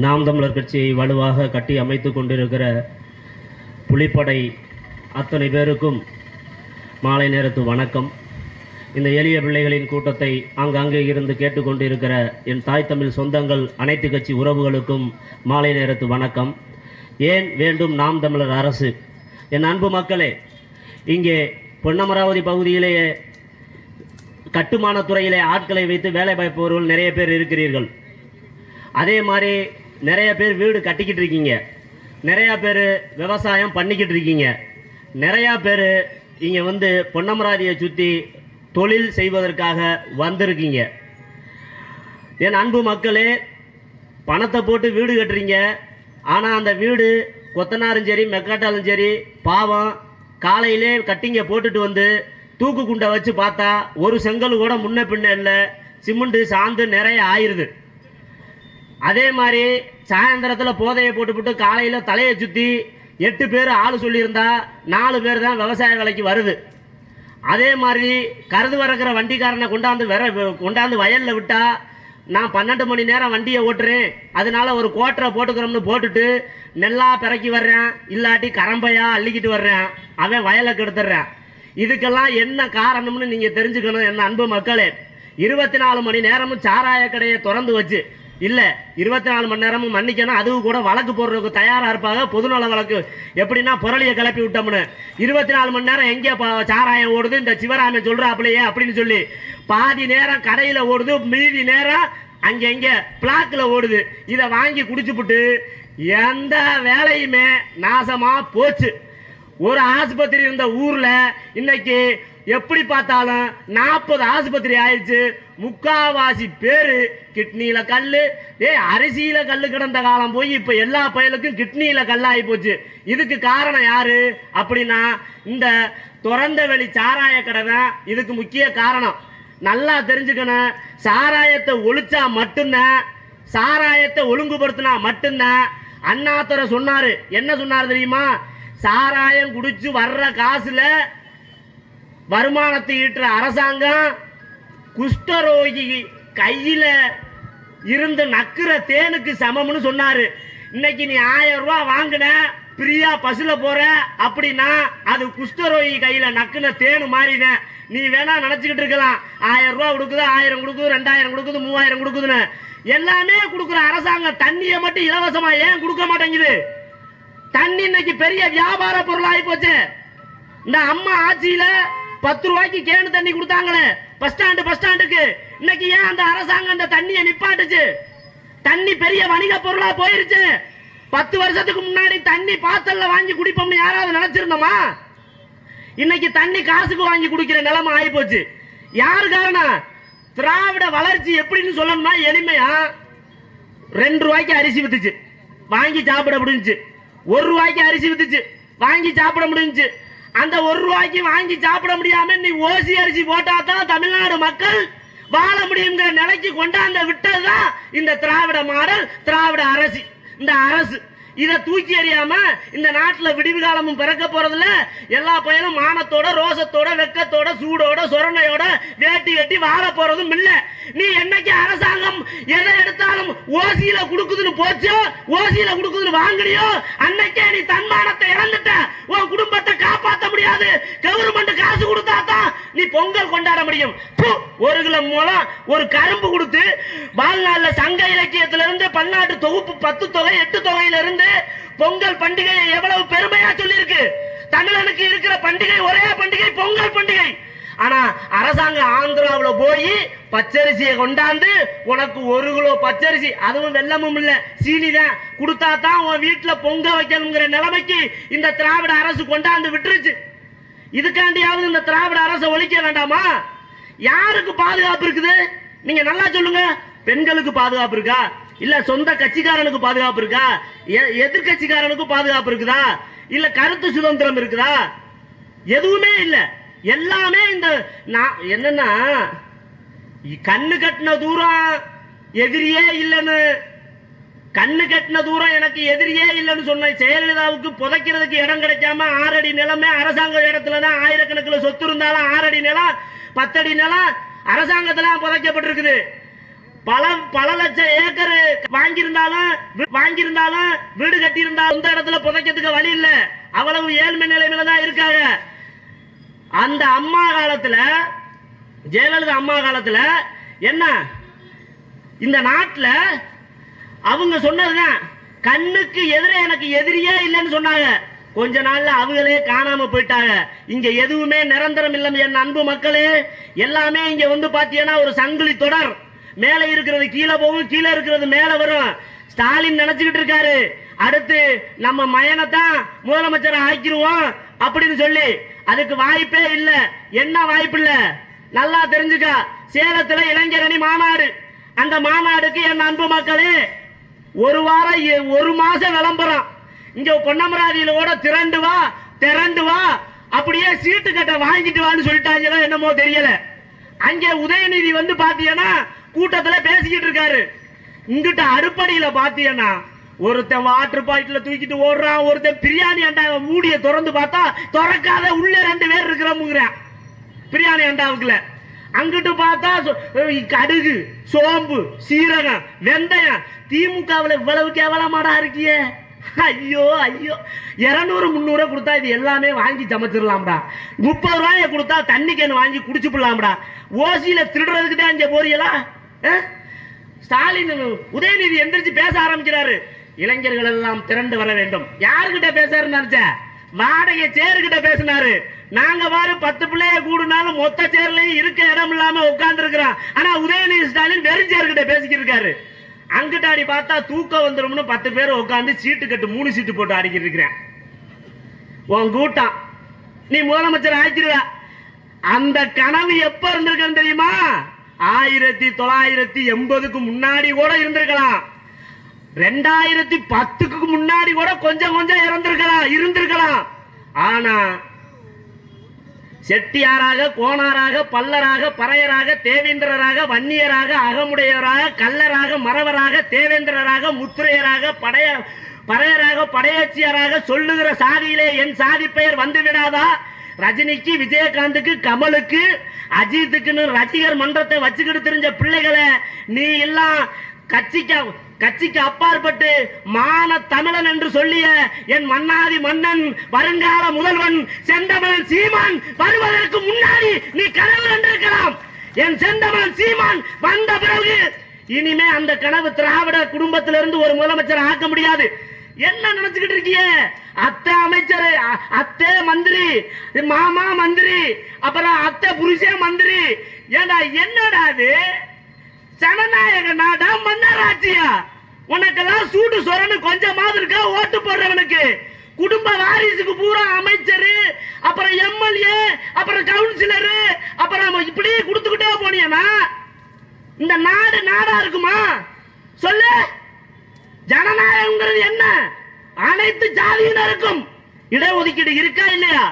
நாம் தமிழர் கட்சியை வலுவாக கட்டி அமைத்து கொண்டிருக்கிற புலிப்படை அத்தனை பேருக்கும் மாலை நேரத்து வணக்கம். இந்த எளிய பிள்ளைகளின் கூட்டத்தை ஆங்காங்கே இருந்து கேட்டுக்கொண்டிருக்கிற என் தாய் தமிழ் சொந்தங்கள் அனைத்து கட்சி உறவுகளுக்கும் மாலை நேரத்து வணக்கம். ஏன் வேண்டும் நாம் தமிழர் அரசு? என் அன்பு மக்களே, இங்கே பொன்னமராவதி பகுதியிலேயே கட்டுமானத்துறையிலே ஆட்களை வைத்து வேலை பார்ப்பவர்கள் நிறைய பேர் இருக்கிறீர்கள். அதே மாதிரி நிறைய பேர் வீடு கட்டிக்கிட்டு இருக்கீங்க, நிறையா பேர் விவசாயம் பண்ணிக்கிட்டு இருக்கீங்க, நிறையா பேர் இங்கே வந்து பொன்னமராவதியை சுற்றி தொழில் செய்வதற்காக வந்திருக்கீங்க. என் அன்பு மக்களே, பணத்தை போட்டு வீடு கட்டுறீங்க. ஆனால் அந்த வீடு கொத்தனாரும் சரி மெக்காட்டாலும் சரி பாவம் காலையிலே கட்டிங்க போட்டுட்டு வந்து தூக்கு குண்டை வச்சு பார்த்தா ஒரு செங்கல் கூட முன்ன பின்ன இல்லை, சிமெண்ட்டு சாந்து நிறைய ஆயிடுது. அதே மாதிரி சாயந்தரத்தில் போதையை போட்டுவிட்டு காலையில் தலையை சுற்றி 8 பேர் ஆள் சொல்லியிருந்தா 4 பேர் தான் விவசாய வேலைக்கு வருது. அதே மாதிரி கருது வரக்கிற வண்டிக்காரனை கொண்டாந்து வயலில் விட்டால் நான் 12 மணி நேரம் வண்டியை ஓட்டுறேன், அதனால ஒரு கோட்டரை போட்டுக்கிறோம்னு போட்டுட்டு நெல்லா பிறக்கி வர்றேன், இல்லாட்டி கரம்பையா அள்ளிக்கிட்டு வர்றேன், அவன் வயலை கெடுத்துடுறேன். இதுக்கெல்லாம் என்ன காரணம்னு நீங்கள் தெரிஞ்சுக்கணும். என்ன அன்பு மக்களே, 24 மணி நேரமும் சாராய கடையை திறந்து வச்சு இல்லை 24 மணி நேரமும் மன்னிக்கணும், அதுவும் கூட வழக்கு போடுறதுக்கு தயாராக இருப்பாங்க. பொதுநல வழக்கு எப்படின்னா புரளியை கிளப்பி விட்டோம்னு 24 மணி நேரம் எங்கே சாராயம் ஓடுது இந்த சிவராமன் சொல்கிறாப்பிலையே அப்படின்னு சொல்லி பாதி நேரம் கடையில் ஓடுது, மீதி நேரம் அங்கே பிளாக்கில் ஓடுது. இதை வாங்கி குடிச்சுப்புட்டு எந்த வேலையுமே நாசமாக போச்சு. ஒரு ஆஸ்பத்திரி இருந்த ஊரில் இன்னைக்கு எப்படி பார்த்தாலும் 40 ஆஸ்பத்திரி ஆயிடுச்சு. முக்காவாசி பேர் கிட்னியில் கல், அரிசியில் கல் கிடந்த காலம் போய் இப்போ எல்லா பயலுக்கும் கிட்னியில் கல் ஆகி போச்சு. இதுக்கு காரணம் யாரு அப்படின்னா இந்த திறந்த வெளி சாராய கடை தான் இதுக்கு முக்கிய காரணம். நல்லா தெரிஞ்சுக்கணும். சாராயத்தை ஒழிச்சா மட்டும்தான், சாராயத்தை ஒழுங்குபடுத்தினா மட்டும்தான். அண்ணாதுரை சொன்னாரு, என்ன சொன்னார் தெரியுமா? சாராயம் குடிச்சு வர்ற காசுல வருமானத்தை ஈட்டுற அரசாங்கம் குஷ்டரோகி கையில இருந்து நக்குற தேனுக்கு சமம்னு சொன்னாரு. இன்னைக்கு நீ 1000 ரூபாய் வாங்கின பிரியா பஸ்ல போற அப்படின்னா அது குஷ்டரோகி கையில நக்குன தேனு மாறின. நீ வேணா நினைச்சுக்கிட்டு இருக்கலாம் 1000 ரூபாய் கொடுக்குது, 1000 கொடுக்குது, 2000 கொடுக்குது, 3000 கொடுக்குதுன்னு. எல்லாமே கொடுக்குற அரசாங்கம் தண்ணியை மட்டும் இலவசமா ஏன் கொடுக்க மாட்டேங்குது? தண்ணி இன்னைக்கு பெரிய வியாபார பொருள் ஆகி போச்சு. இந்த அம்மா ஆட்சியில 10 ரூபாய்க்கு கேனு தண்ணி கொடுத்தாங்களே பஸ் ஸ்டாண்டுக்கு, இன்னைக்கு ஏன் அந்த அரசாங்கம் அந்த தண்ணியை நிப்பாட்டுச்சு? தண்ணி பெரிய வணிக பொருளா போயிருச்சு. 10 வருஷத்துக்கு முன்னாடி தண்ணி பாத்தல்ல வாங்கி குடிப்போம்னு யாராவது நினைச்சிருந்தோமா? இன்னைக்கு தண்ணி காசுக்கு வாங்கி குடிக்கிற நிலைமை ஆகி போச்சு. யாரு காரணம்? திராவிட வளர்ச்சி எப்படின்னு சொல்லணும்னா எளிமையா 2 ரூபாய்க்கு அரிசி வித்துச்சு, வாங்கி சாப்பிட முடிஞ்சுச்சு. 1 ரூபாய்க்கு அரிசி வித்துச்சு, வாங்கி சாப்பிட முடிஞ்சுச்சு. அந்த 1 ரூபாய்க்கு வாங்கி சாப்பிட முடியாம நீ ஓசி அரிசி போட்டா தான் தமிழ்நாடு மக்கள் வாழ முடியுங்கிற நிலைக்கு கொண்டாந்து விட்டதுதான் இந்த திராவிட மாடல், திராவிட அரசு. இந்த அரசு இதை தூக்கி எறியாம இந்த நாட்டில் விடிவு காலமும் பிறக்க போறதுல எல்லா பையனும் மானத்தோட ரோசத்தோட வெக்கத்தோட சூடோட சொரணையோட வேட்டி கட்டி வாழ போறதும் இல்ல. நீ என்னைக்கு அரசாங்கம் எதை எடுத்தாலும் ஓசியில குடுக்குதுன்னு போச்சோ, ஓசியில குடுக்குதுன்னு வாங்கினியோ, அன்னைக்கே நீ தன்மானத்தை இழந்துட்ட. உன் குடும்பத்தை காப்பாற்ற முடியாது. கவர்மெண்ட் காசு கொடுத்தா தான் நீ பொங்கல் கொண்டாட முடியும். 1 கிலோ மூலம் ஒரு கரும்பு கொடுத்து வாழ்நாள்ல சங்க இலக்கியத்தில இருந்து பன்னாட்டு தொகுப்பு 10 தொகை 8 தொகையில இருந்து பொங்கல் பண்டிகையை எவ்வளவு பெருமையா சொல்லியிருக்கு. தமிழனுக்கு இருக்கிற பண்டிகை ஒரே பண்டிகை பொங்கல் பண்டிகை. ஆனா அரசாங்கம் ஆந்திராவில் போய் பச்சரிசியை கொண்டாந்து உனக்கு 1 கிலோ பச்சரிசி, அதுவும் வெல்லமும் இல்ல சீனி தான் கொடுத்தா தான் உன் வீட்டுல பொங்க வைக்கணுங்கிற நிலைமைக்கு இந்த திராவிட அரசு கொண்டாந்து விட்டுருச்சு. இதுக்காண்டியாவது இந்த திராவிட அரசை ஒழிக்க வேண்டாமா? யாருக்கு பாதுகாப்பு இருக்குது? நீங்க நல்லா சொல்லுங்க. பெண்களுக்கு பாதுகாப்பு இருக்கா? இல்ல சொந்த கட்சிக்காரனுக்கு பாதுகாப்பு இருக்கா? எதிர்கட்சிக்காரனுக்கு பாதுகாப்பு இருக்குதா? இல்ல கருத்து சுதந்திரம் இருக்குதா? எதுவுமே இல்ல. எல்லாமே இந்த என்னன்னா கண்ணு கட்டின தூரம் எதிரியே இல்லைன்னு, கண்ணு கட்டின தூரம் எனக்கு எதிரியே இல்லைன்னு சொன்ன ஜெயலலிதாவுக்கு புதைக்கிறதுக்கு இடம் கிடைக்காம 6 அடி நிலமே அரசாங்க இடத்துலதான் ஆயிரக்கணக்கில் சொத்து இருந்தாலும் 6 அடி நிலம் 10 அடி நிலம் அரசாங்கத்துல புதைக்கப்பட்டிருக்குது. பல லட்சம் ஏக்கர் வாங்கியிருந்தாலும் வீடு கட்டியிருந்தாலும் இந்த இடத்துல புதைக்கிறதுக்கு வழி இல்ல. அவ்வளவு ஏழ்மை நிலைமையில தான் இருக்காங்க. அந்த அம்மா காலத்துல, ஜெயலலிதா அம்மா காலத்துல என்ன இந்த நாட்டுல அவங்க சொன்னதுதான் கண்ணுக்கு எதிரே எனக்கு எதிரியே இல்லைன்னு சொன்னாங்க. கொஞ்ச நாள்ல அவங்களே காணாம போயிட்டாங்க. இங்க எதுவுமே நிரந்தரம் இல்லை என் அன்பு மக்களே. எல்லாமே இங்க வந்து பாத்தீங்கன்னா ஒரு சங்கிலி தொடர். மேல இருக்கிறது கீழே போகும், கீழே இருக்கிறது மேல வரும். ஸ்டாலின் நினைச்சுக்கிட்டு இருக்காரு அடுத்து நம்ம மயனை தான் முதலமைச்சரை ஆக்கிடுவோம் அப்படின்னு சொல்லி. அதுக்கு வாய்ப்பே இல்ல. என்ன வாய்ப்பு இல்ல நல்லா தெரிஞ்சுக்க. சேலத்துல இளைஞரணி மாநாடு. அந்த மாநாடுக்கு என் அன்பு மக்களே ஒரு வாரம் ஒரு மாசம் விளம்பரம். இங்க பொன்னமராதியில கூட திரண்டு வா அப்படியே சீட்டு கட்ட வாங்கிட்டு வான்னு சொல்லிட்டாங்களோ என்னமோ தெரியல. அங்க உதயநிதி வந்து பாத்தீங்கன்னா கூட்டத்துல பேசிக்கிட்டு இருக்காரு. இங்கிட்ட அறுப்படையில பாத்தீங்கன்னா ஒருத்தன் வாட்டர் பாக்கெட்ல தூக்கிட்டு ஓடுறான், ஒருத்தன் பிரியாணி அண்டாவை மூடிய திறந்து பார்த்தா திறக்காத உள்ள 2 பேர் இருக்கிறவங்க பிரியாணி அண்டாவுக்குள்ள. அங்கிட்டு பார்த்தா கடுகு, சோம்பு, சீரகம், வெந்தயம். திமுகவில் இவ்வளவு கேவலமாடா இருக்கியே. ஐயோ ஐயோ, 200-300 கொடுத்தா இது எல்லாமே வாங்கி சமைச்சிடலாம்டா. 30 ரூபாயை கொடுத்தா தண்ணி கேன் வாங்கி குடிச்சுடலாம்டா. ஓசியில திருடுறதுக்கு தான் இங்க போறீங்களா? ஸ்டாலின் உதயநிதி எந்திரிச்சு பேச ஆரம்பிக்கிறாரு. இளைஞர்கள் எல்லாம் திரண்டு வர வேண்டும். யாருகிட்ட பேசாருன்னு நினைச்ச? வாடகை சேருகிட்ட பேசினாரு. நாங்க பாரு 10 பிள்ளைய கூடுனாலும் மொத்த சேர்லையும் இருக்க இடம் இல்லாம உட்கார்ந்து இருக்கிறோம். ஆனா உதயநிதி ஸ்டாலின் வெறும் சேர்கிட்ட பேசிக்கிட்டு இருக்காரு. அங்கிட்டாடி பார்த்தா தூக்கம் வந்துடும் 10 பேர் உட்காந்து சீட்டு கட்டு 3 சீட்டு போட்டு ஆடிக்கிட்டு இருக்கிறேன். உன் கூட்டம் நீ முதலமைச்சர் ஆக்கிடுவ. அந்த கனவு எப்ப இருந்திருக்கன்னு தெரியுமா? 1980க்கு முன்னாடி கூட இருந்திருக்கலாம். 2010க்கு முன்னாடி கூட கொஞ்சம் இருந்திருக்கலாம். ஆனா செட்டியாராக, கோணாராக, பல்லராக, பறையராக, தேவேந்திரராக, வன்னியராக, அகமுடையராக, கல்லராக, மறவராக, தேவேந்திரராக, முத்திரையராக, பறையராக, படையாட்சியராக சொல்லுகிற சாதியிலே என் சாதி பெயர் வந்து விடாதா? ரஜினிக்கு, விஜயகாந்துக்கு, கமலுக்கு, அஜித்துக்குன்னு ரசிகர் மன்றத்தை வச்சுக்கிட்டு தெரிஞ்ச பிள்ளைகளை நீ எல்லாம் கட்சிக்கு அப்பாற்பட்டு மான தமிழன் என்று சொல்லிய என் மன்னாதி மன்னன், வருங்கால முதல்வன் செந்தமிழன் சீமான் வருவதற்கு முன்னாடி நீ கனவு கண்டிருக்கலாம். என் செந்தமிழன் சீமான் வந்த பிறகு இனிமே அந்த கனவு திராவிட குடும்பத்திலிருந்து ஒரு முதலமைச்சர் ஆக்க முடியாது. என்ன நினைச்சுக்கிட்டு இருக்கிய? அத்தை அமைச்சர், அத்தை மந்திரி, மாமா மந்திரி, அப்புறம் அத்தை புருஷ மந்திரி. ஏண்டா என்னடா அது? ஜனநாயக நாடா மன்னராட்சியா? உனக்கெல்லாம் சூடு சொரன்னு கொஞ்சமாவது இருக்கா? ஓட்டு போடுறவனுக்கு குடும்ப வாரிசுக்கு பூரா அமைச்சரு, அப்புறம் எம்எல்ஏ, அப்புறம் கவுன்சிலரு, அப்புறம் இப்படி கொடுத்துக்கிட்டே போனீங்கன்னா இந்த நாடு நாடா இருக்குமா? சொல்லு. ஜனநாயகம் என்ன? அனைத்து ஜாதியினருக்கும் இடஒதுக்கீடு இருக்கா இல்லையா?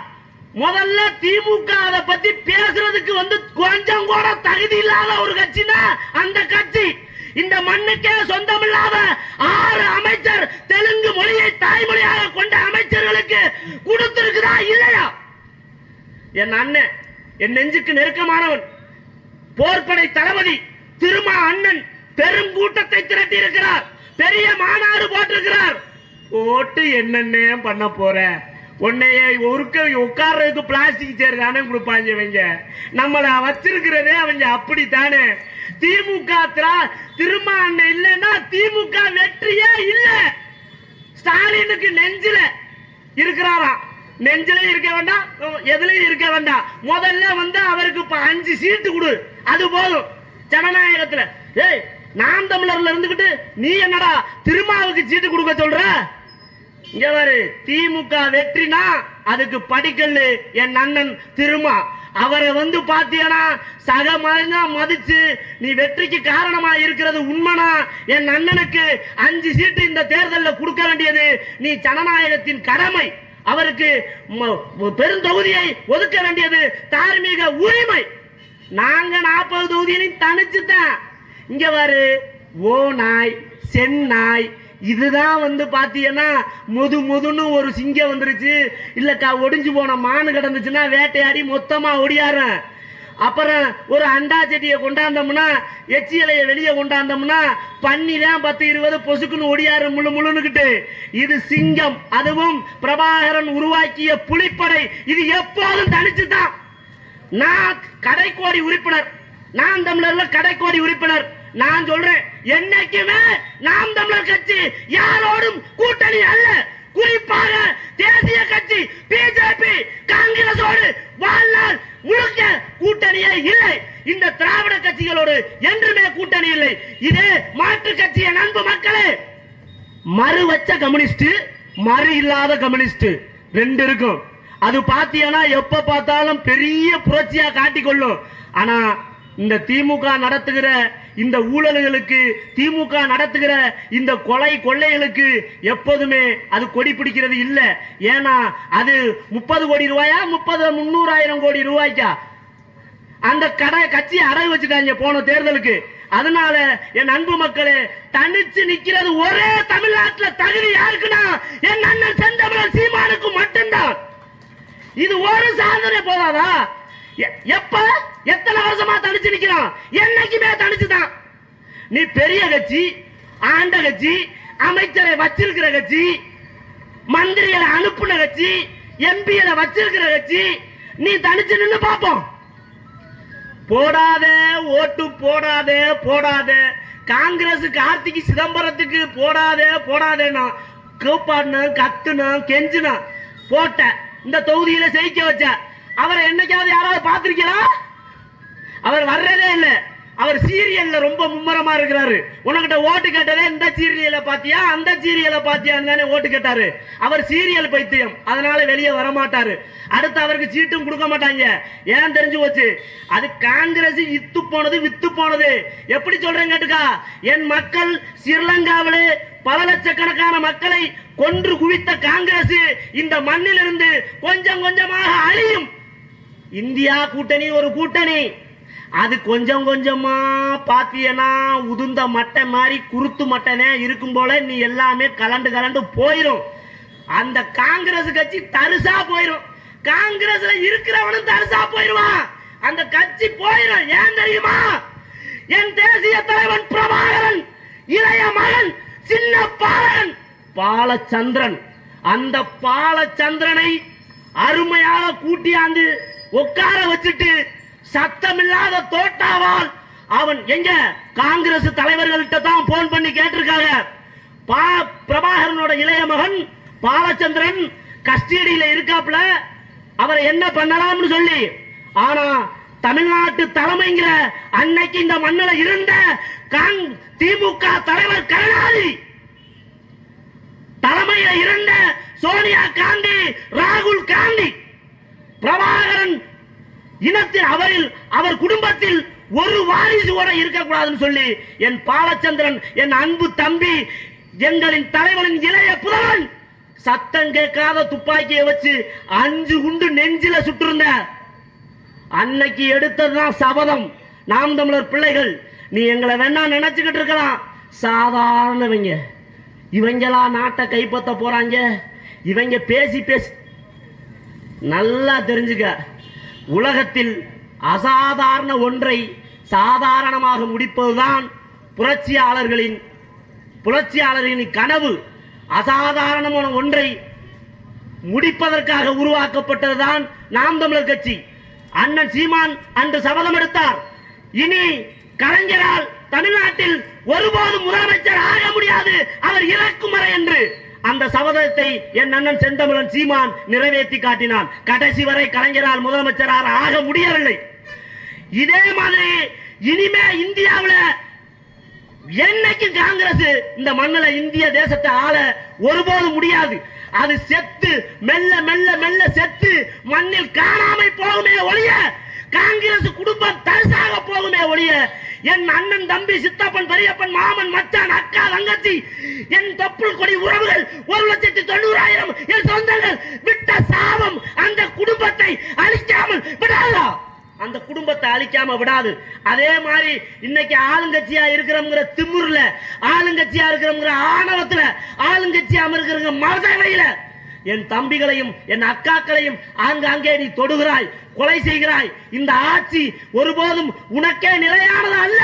முதல்ல திமுக அதை பத்தி பேசுறதுக்கு கொஞ்சம் கூட தகுதி இல்லாத ஒரு கட்சினா அந்த கட்சி. இந்த மண்ணுக்கே சொந்தமில்லாத 6 அமைச்சர் தெலுங்கு மொழியை தாய்மொழியாக கொண்ட அமைச்சர்களுக்கு கொடுத்திருக்குதா இல்லையா? என் அண்ணன், என் நெஞ்சுக்கு நெருக்கமானவன், போர்படை தளபதி திருமா அண்ணன் பெரும் கூட்டத்தை திரட்டி இருக்கிறார். பெரிய மாநாடு போட்டிருக்கிறார். ஓட்டு என்னென்ன பண்ண போற? உன்னைய உட்கார்றதுக்கு பிளாஸ்டிக் சேர் தானே கொடுப்பாங்க இவங்க. நம்மளை வச்சிருக்கிறதே அவங்க அப்படித்தானே. திமுக திரும்ப அண்ணன் இல்லைன்னா திமுக வெற்றியே இல்ல. ஸ்டாலினுக்கு நெஞ்சில இருக்கிறாராம். நெஞ்சில இருக்க வேண்டாம், எதுலயும் இருக்க வேண்டாம். முதல்ல அவருக்கு 5 சீட்டு கொடு, அது போதும். ஜனநாயகத்துல ஏய், நாம் தமிழர்ல இருந்துகிட்டு நீ என்னடா திருமாவுக்கு சீட்டு கொடுக்க சொல்ற? இங்க பாரு, திமுக வெற்றினா அதுக்கு படிக்கல்லு என் அண்ணன் திருமா. அவரை பாத்தீங்கன்னா சக மதிச்சு நீ வெற்றிக்கு காரணமா இருக்கிறது உண்மைனா என் அண்ணனுக்கு 5 சீட்டு இந்த தேர்தலில் கொடுக்க வேண்டியது நீ ஜனநாயகத்தின் கடமை. அவருக்கு பெருந்தொகுதியை ஒதுக்க வேண்டியது தார்மீக உரிமை. நாங்க 40 தொகுதியிலையும் தனிச்சுதான். இங்க பாரு, ஓ நாய், சென்னாய், இதுதான் பாத்தீங்கன்னா முதுன்னு ஒரு சிங்கம் வந்துருச்சு. இல்லக்கா ஒடிஞ்சு போன மானு கிடந்துச்சுன்னா வேட்டையாடி மொத்தமா ஒடியாரு. அப்புறம் ஒரு அண்டா செடியை கொண்டாந்தோம்னா எச்சியலைய வெளியே கொண்டாந்தோம்னா பன்னி தான் 10-20 பொசுக்குன்னு ஒடியாரு முழு முழுன்னுக்கிட்டு. இது சிங்கம், அதுவும் பிரபாகரன் உருவாக்கிய புலிப்படை. இது எப்போதும் தனிச்சுதான். நான் கடைக்கோடி உறுப்பினர், நாம் தமிழர்ல கடைக்கோடி உறுப்பினர். நான் சொல்றேன், என்னைக்குமே நாம் தமிழர் கட்சி யாரோடும் கூட்டணி அல்ல. குறிப்பாக தேசிய கட்சி பிஜேபி காங்கிரஸோடு வாழ்நாள் முழுக்க கூட்டணியே இல்லை. இந்த திராவிட கட்சிகளோடு என்றுமே கூட்டணி இல்லை. இது மாற்று கட்சிய நண்பு மக்களே, மறு வச்ச கம்யூனிஸ்ட், மறு இல்லாத கம்யூனிஸ்ட் ரெண்டு இருக்கும். அது பாத்தீங்கன்னா எப்ப பார்த்தாலும் பெரிய புரட்சியா காட்டிக்கொள்ளும். ஆனா இந்த திமுக நடத்துகிற இந்த ஊழல்களுக்கு, திமுக நடத்துகிற இந்த கொலை கொள்ளைகளுக்கு எப்போதுமே அது கொடி பிடிக்கிறது இல்ல. ஏன்னா அது 30 கோடி ரூபாயா 300,000 கோடி ரூபாய்க்கா அந்த கடை கட்சி அடகு வச்சுட்டாங்க போன தேர்தலுக்கு. அதனால என் அன்பு மக்களே, தனிச்சு நிக்கிறது ஒரே தமிழ்நாட்டில் தகுதி யாருக்குன்னா என் அண்ணன் செந்தமிழன் சீமானுக்கு மட்டும்தான். இது ஒரு சாதனை போதாதா? எப்ப எத்தனை வருஷமா தனிச்சு நிக்கிறான்? என்னைக்குமே தனிச்சுதான். நீ பெரிய கட்சி, ஆண்ட கட்சி, அமைச்சரை வச்சிருக்கிற கட்சி, மந்திரிகளை அனுப்புன கட்சி, எம்பிகளை வச்சிருக்கிற கட்சி, நீ தனிச்சு நின்று பாப்போம். போடாத ஓட்டு, போடாத போடாத. காங்கிரஸ் கார்த்திகை சிதம்பரத்துக்கு போடாத போடாதேனா கூப்பாடுனா கத்துனா கெஞ்சுனா போட்ட இந்த தொகுதியில ஜெயிக்க வச்ச அவரை என்னைக்காவது யாராவது பார்த்திருக்கிறா? அவர் வர்றதே இல்லை. அவர் சீரியல்ல ரொம்ப மும்முரமா இருக்கிறாரு. உனக்கிட்ட ஓட்டு கேட்டதே இந்த சீரியலை பாத்தியா அந்த சீரியலை பாத்தியான்னு தானே ஓட்டு கேட்டாரு. அவர் சீரியல் பைத்தியம், அதனால வெளியே வர மாட்டாரு. அடுத்து அவருக்கு சீட்டும் கொடுக்க மாட்டாங்க. ஏன் தெரிஞ்சு போச்சு? அது காங்கிரஸ் இத்து போனது வித்து போனது. எப்படி சொல்றேன் கேட்டுக்கா? என் மக்கள் ஸ்ரீலங்காவிலே பல லட்சக்கணக்கான மக்களை கொன்று குவித்த காங்கிரஸ் இந்த மண்ணில் இருந்து கொஞ்சம் கொஞ்சமாக அழியும். இந்தியா கூட்டணி ஒரு கூட்டணி, அது கொஞ்சம் கொஞ்சமா பாத்தியனா உதுந்த மட்டை மாதிரி குருத்து மட்டனே இருக்கும் போல நீ எல்லாமே கலண்டு கலண்டு போயிரும். அந்த காங்கிரஸ் கட்சி தரிசா போயிரும். காங்கிரஸ்ல இருக்கிறவனும் தரிசா போயிருவான். அந்த கட்சி போயிரும். ஏன் தெரியுமா? என் தேசிய தலைவன் பிரபாகரன் இளைய மகன் சின்ன பாலகன் பாலச்சந்திரன், அந்த பாலச்சந்திரனை அருமையாக கூட்டியாந்து உட்கார வச்சுட்டு சத்தமில்லாத தோட்டாவால் அவன் எங்க காங்கிரஸ் தலைவர்கள்ட்ட தான் போன் பண்ணி கேட்டிருக்காங்க. பிரபாகரனோட இளைய மகன் பாலச்சந்திரன் கஸ்டடியில இருக்காப்ல, அவரை என்ன பண்ணலாம்னு சொல்லி. ஆனா தமிழ்நாட்டு தலைமைங்கிற அன்னைக்கு இந்த மண்ணில இருந்த திமுக தலைவர் கருணாநிதி, தலைமையில இருந்த சோனியா காந்தி, ராகுல் காந்தி, பிரபாகரன் இனத்தில் அவர் குடும்பத்தில் ஒரு வாரிசு கூட இருக்கக்கூடாதுன்னு சொல்லி என் பாலச்சந்திரன், என் அன்பு தம்பி, எங்களின் தலைவனின் இளைய புதல்வன் சத்தம் கேட்காத துப்பாக்கியை வச்சு 5 குண்டு நெஞ்சில சுட்டிருந்த அன்னைக்கு எடுத்ததுதான் சபதம். நாம் தமிழர் பிள்ளைகள், நீ எங்களை வேணா நினைச்சுக்கிட்டு இருக்கலாம், சாதாரணவங்க இவங்களா நாட்டை கைப்பற்ற போறாங்க. இவங்க பேசி பேசி நல்லா தெரிஞ்சுக்க, உலகத்தில் அசாதாரண ஒன்றை சாதாரணமாக முடிப்பதுதான் புரட்சியாளர்களின் கனவு. அசாதாரணமான ஒன்றை முடிப்பதற்காக உருவாக்கப்பட்டதுதான் நாம் தமிழர் கட்சி. அண்ணன் சீமான் அன்று சபதம் எடுத்தார், இனி கலைஞரால் தமிழ்நாட்டில் ஒருபோதும் முதலமைச்சர் ஆக முடியாது, அவர் இறக்கும் வரை என்று. அந்த சபதத்தை என் அண்ணன் செந்தமிழன் சீமான் நிறைவேற்றி காட்டினான். கடைசி வரை கலைஞரால் முதலமைச்சராக ஆக முடியவில்லை. இதே மாதிரி இனிமே இந்தியாவில் என்னைக்கு காங்கிரஸ் இந்த மண்ணில் இந்திய தேசத்தை ஆள ஒருபோதும் முடியாது. அது செத்து மெல்ல மெல்ல மெல்ல செத்து மண்ணில் காணாமல் போகுமே ஒழிய, காங்கிரஸ் குடும்பம் தரிசாக போகுமே ஒழிய, என் அண்ணன் தம்பி சித்தப்பன் பெரியப்பன் மாமன் மச்சான் அக்கா தங்கச்சி என் தொப்புள் கொடி உறவுகள் 1,90,000 என் சொந்தங்கள் விட்ட சாபம் அந்த குடும்பத்தை அழிக்காமல் விடாதா? அந்த குடும்பத்தை அழிக்காம விடாது. அதே மாதிரி இன்னைக்கு ஆளுங்கட்சியா இருக்கிறவங்கிற திமுருல, ஆளுங்கட்சியா இருக்கிறவங்கிற ஆணவத்துல, ஆளுங்கட்சியா இருக்கிறவங்க மதவையில என் தம்பிகளையும் என் அக்காக்களையும் ஆங்காங்கே நீ தொடுகிறாய், கொலை செய்கிறாய். இந்த ஆட்சி ஒருபோதும் உனக்கே நிலையானது அல்ல.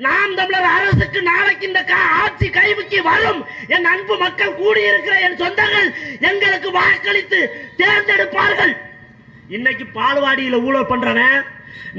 நாம் தமிழர் அரசுக்கு நாளைக்கு இந்த ஆட்சி கைவுக்கு வரும். என் அன்பு மக்கள் கூடியிருக்கிற என் சொந்தங்கள் எங்களுக்கு வாக்களித்து தேர்ந்தெடுப்பார்கள். இன்னைக்கு பால்வாடியில ஊழல் பண்றவன்,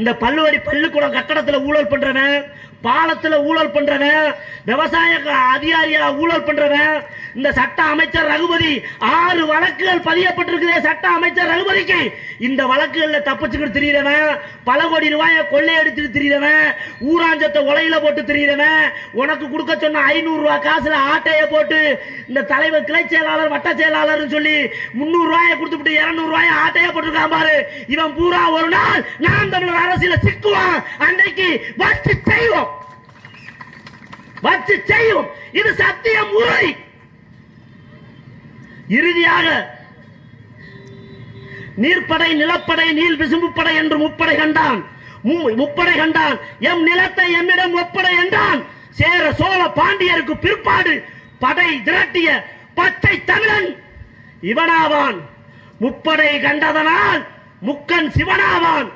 இந்த பள்ளிக்கூடம் கட்டடத்துல ஊழல் பண்றவன், பாலத்துல ஊழல் பண்றவன், விவசாய அதிகாரிகளா ஊழல் பண்றவன், இந்த சட்ட அமைச்சர் ரகுபதி 6 வழக்குகள் பதியப்பட்டிருக்குதே சட்ட அமைச்சர் ரகுபதிக்கு. இந்த வழக்குகள்ல தப்பிச்சுக்கிட்டு திரியறவன், பல கோடி ரூபாயை கொள்ளையடிச்சுட்டு திரியறவன், ஊராஞ்சத்தை உலையில போட்டு திரியறவன், உனக்கு கொடுக்க சொன்ன 500 ரூபாய் காசுல ஆட்டையை போட்டு இந்த தலைவர் கிளை செயலாளர் வட்ட செயலாளர் சொல்லி 300 ரூபாயை கொடுத்துட்டு 200 ரூபாயை ஆட்டையை போட்டிருக்கான் பாரு. இவன் பூரா ஒரு நாள் நாம் தமிழர் அரசியல சிக்குவான். அன்னைக்கு வச்சு செய்வோம், வச்சு செய்வோம். இது சத்தியம் உறுதி. இறுதியாக நீர்ப்படை, நிலப்படை, நீல் விசும்புப்படை என்று முப்படை கண்டான். முப்படை கண்டான். எம் நிலத்தை எம்மிடம் ஒப்படை என்றான். சேர சோழ பாண்டியருக்கு பிற்பாடு படை திரட்டிய பச்சை தமிழன் இவனாவான். முப்படை கண்டதனால் முக்கன் சிவனாவான்.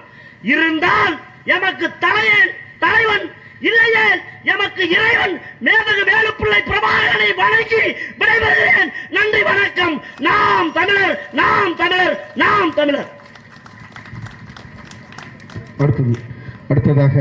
இருந்தால் எமக்கு தலைவன், இல்லையே எமக்கு இறைவன். மேதகு வேலுப்பிள்ளை பிரபாகரனை வணங்கி விடைபெறுகிறேன். நன்றி, வணக்கம். நாம் தமிழர், நாம் தமிழர், நாம் தமிழர். அடுத்ததாக